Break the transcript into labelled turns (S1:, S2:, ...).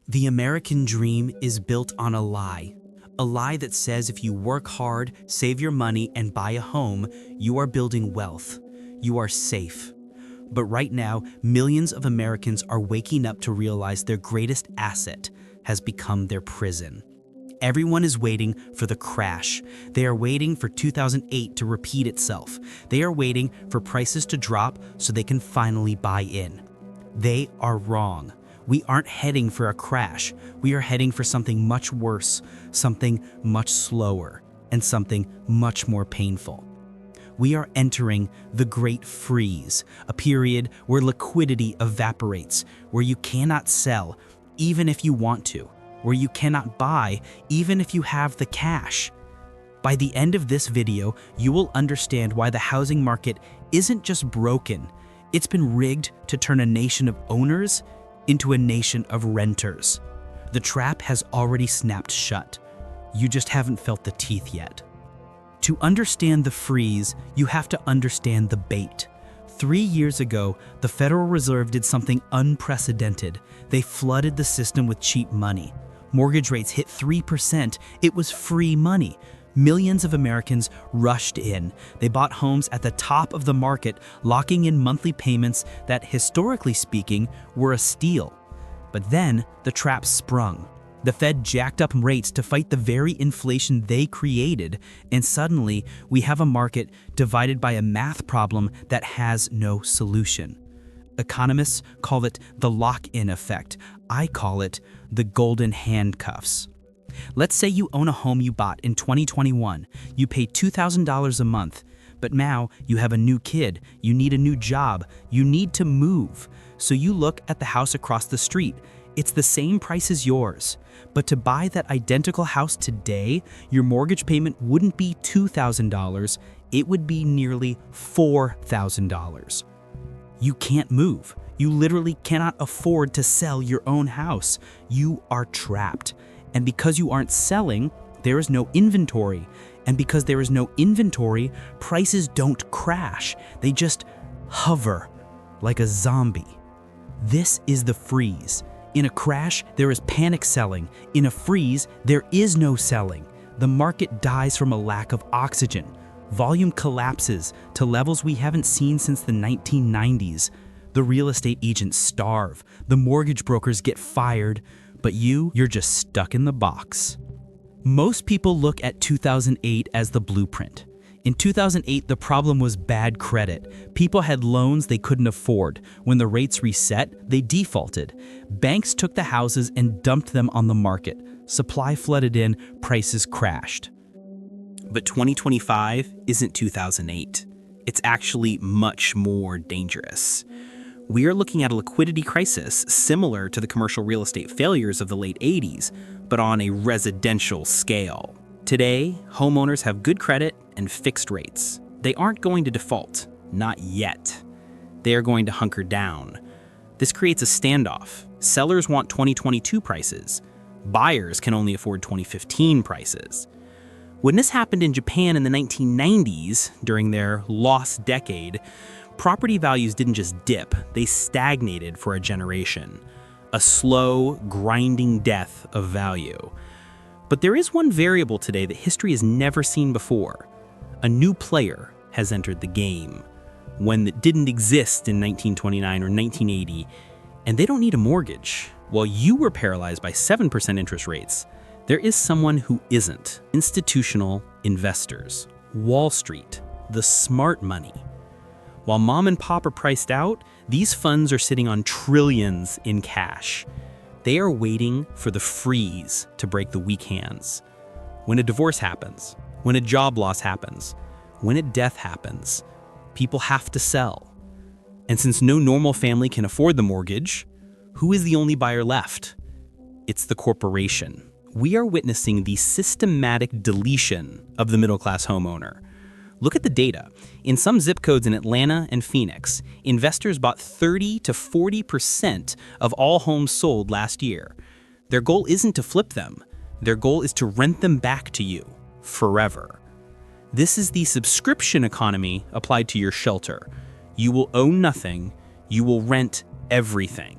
S1: The American dream is built on a lie that says if you work hard, save your money, and buy a home, you are building wealth. You are safe. But right now, millions of Americans are waking up to realize their greatest asset has become their prison. Everyone is waiting for the crash. They are waiting for 2008 to repeat itself. They are waiting for prices to drop so they can finally buy in. They are wrong. We aren't heading for a crash. We are heading for something much worse, something much slower, and something much more painful. We are entering the Great Freeze, a period where liquidity evaporates, where you cannot sell, even if you want to, where you cannot buy, even if you have the cash. By the end of this video, you will understand why the housing market isn't just broken. It's been rigged to turn a nation of owners into a nation of renters. The trap has already snapped shut. You just haven't felt the teeth yet. To understand the freeze, you have to understand the bait. 3 years ago, the Federal Reserve did something unprecedented. They flooded the system with cheap money. Mortgage rates hit 3%. It was free money. Millions of Americans rushed in. They bought homes at the top of the market, locking in monthly payments that, historically speaking, were a steal. But then the trap sprung. The Fed jacked up rates to fight the very inflation they created, and suddenly we have a market divided by a math problem that has no solution. Economists call it the lock-in effect. I call it the golden handcuffs. Let's say you own a home you bought in 2021. You pay $2,000 a month, but now you have a new kid, you need a new job, you need to move. So you look at the house across the street. It's the same price as yours. But to buy that identical house today, your mortgage payment wouldn't be $2,000, it would be nearly $4,000. You can't move. You literally cannot afford to sell your own house. You are trapped. And because you aren't selling, there is no inventory. And because there is no inventory, prices don't crash. They just hover like a zombie. This is the freeze. In a crash, there is panic selling. In a freeze, there is no selling. The market dies from a lack of oxygen. Volume collapses to levels we haven't seen since the 1990s. The real estate agents starve. The mortgage brokers get fired. But you're just stuck in the box. Most people look at 2008 as the blueprint. In 2008, the problem was bad credit. People had loans they couldn't afford. When the rates reset, they defaulted. Banks took the houses and dumped them on the market. Supply flooded in, prices crashed. But 2025 isn't 2008. It's actually much more dangerous. We are looking at a liquidity crisis similar to the commercial real estate failures of the late 80s, but on a residential scale. Today, homeowners have good credit and fixed rates. They aren't going to default, not yet. They are going to hunker down. This creates a standoff. Sellers want 2022 prices. Buyers can only afford 2015 prices. When this happened in Japan in the 1990s, during their lost decade, property values didn't just dip, they stagnated for a generation. A slow, grinding death of value. But there is one variable today that history has never seen before. A new player has entered the game. One that didn't exist in 1929 or 1980, and they don't need a mortgage. While you were paralyzed by 7% interest rates, there is someone who isn't. Institutional investors. Wall Street. The smart money. While mom and pop are priced out, these funds are sitting on trillions in cash. They are waiting for the freeze to break the weak hands. When a divorce happens, when a job loss happens, when a death happens, people have to sell. And since no normal family can afford the mortgage, who is the only buyer left? It's the corporation. We are witnessing the systematic deletion of the middle-class homeowner. Look at the data. In some zip codes in Atlanta and Phoenix, investors bought 30 to 40% of all homes sold last year. Their goal isn't to flip them. Their goal is to rent them back to you forever. This is the subscription economy applied to your shelter. You will own nothing. You will rent everything.